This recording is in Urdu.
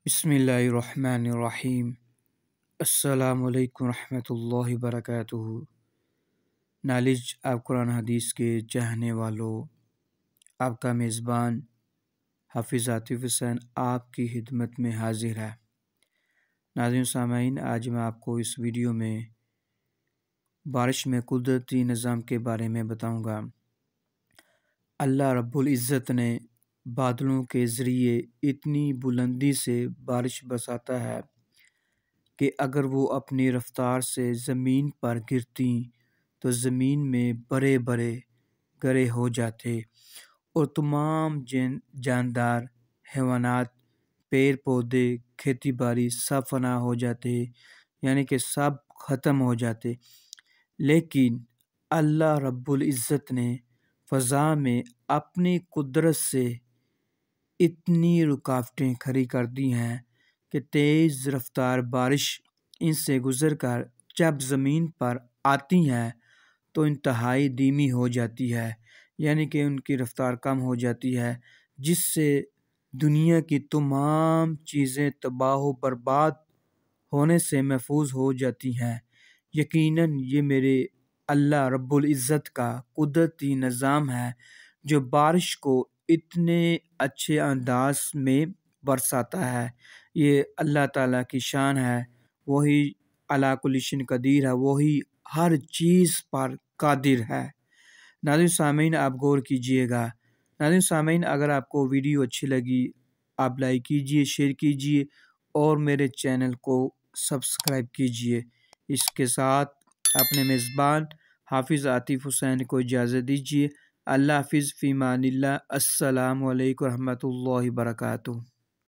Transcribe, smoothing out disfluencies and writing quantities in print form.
بسم اللہ الرحمن الرحیم۔ السلام علیکم ورحمۃ اللہ وبرکاتہ۔ نالج آپ قرآن حدیث کے چاہنے والوں، آپ کا میزبان حافظ عاطف حسین آپ کی خدمت میں حاضر ہے۔ ناظرین سامعین، آج میں آپ کو اس ویڈیو میں بارش میں قدرتی نظام کے بارے میں بتاؤں گا۔ اللہ رب العزت نے بادلوں کے ذریعے اتنی بلندی سے بارش برساتا ہے کہ اگر وہ اپنی رفتار سے زمین پر گرتی تو زمین میں بڑے بڑے گڑھے ہو جاتے اور تمام جاندار، حیوانات، پیڑ پودے، کھیتی باڑی سب فنا ہو جاتے، یعنی کہ سب ختم ہو جاتے۔ لیکن اللہ رب العزت نے فضا میں اپنی قدرت سے اتنی رکاوٹیں کھڑی کر دی ہیں کہ تیز رفتار بارش ان سے گزر کر جب زمین پر آتی ہیں تو انتہائی دھیمی ہو جاتی ہے، یعنی کہ ان کی رفتار کم ہو جاتی ہے، جس سے دنیا کی تمام چیزیں تباہ و برباد ہونے سے محفوظ ہو جاتی ہیں۔ یقیناً یہ میرے اللہ رب العزت کا قدرتی نظام ہے جو بارش کو اتنے اچھے انداز میں برساتا ہے۔ یہ اللہ تعالیٰ کی شان ہے، وہی علی کل شیء قدیر ہے، وہی ہر چیز پر قادر ہے۔ ناظرین سامعین، آپ غور کیجئے گا۔ ناظرین سامعین، اگر آپ کو ویڈیو اچھی لگی آپ لائک کیجئے، شیئر کیجئے اور میرے چینل کو سبسکرائب کیجئے۔ اس کے ساتھ اپنے میزبان حافظ عاطف حسین کو اجازت دیجیے۔ اللہ حافظ، فی امان اللہ۔ السلام علیکم ورحمۃ اللہ وبرکاتہ۔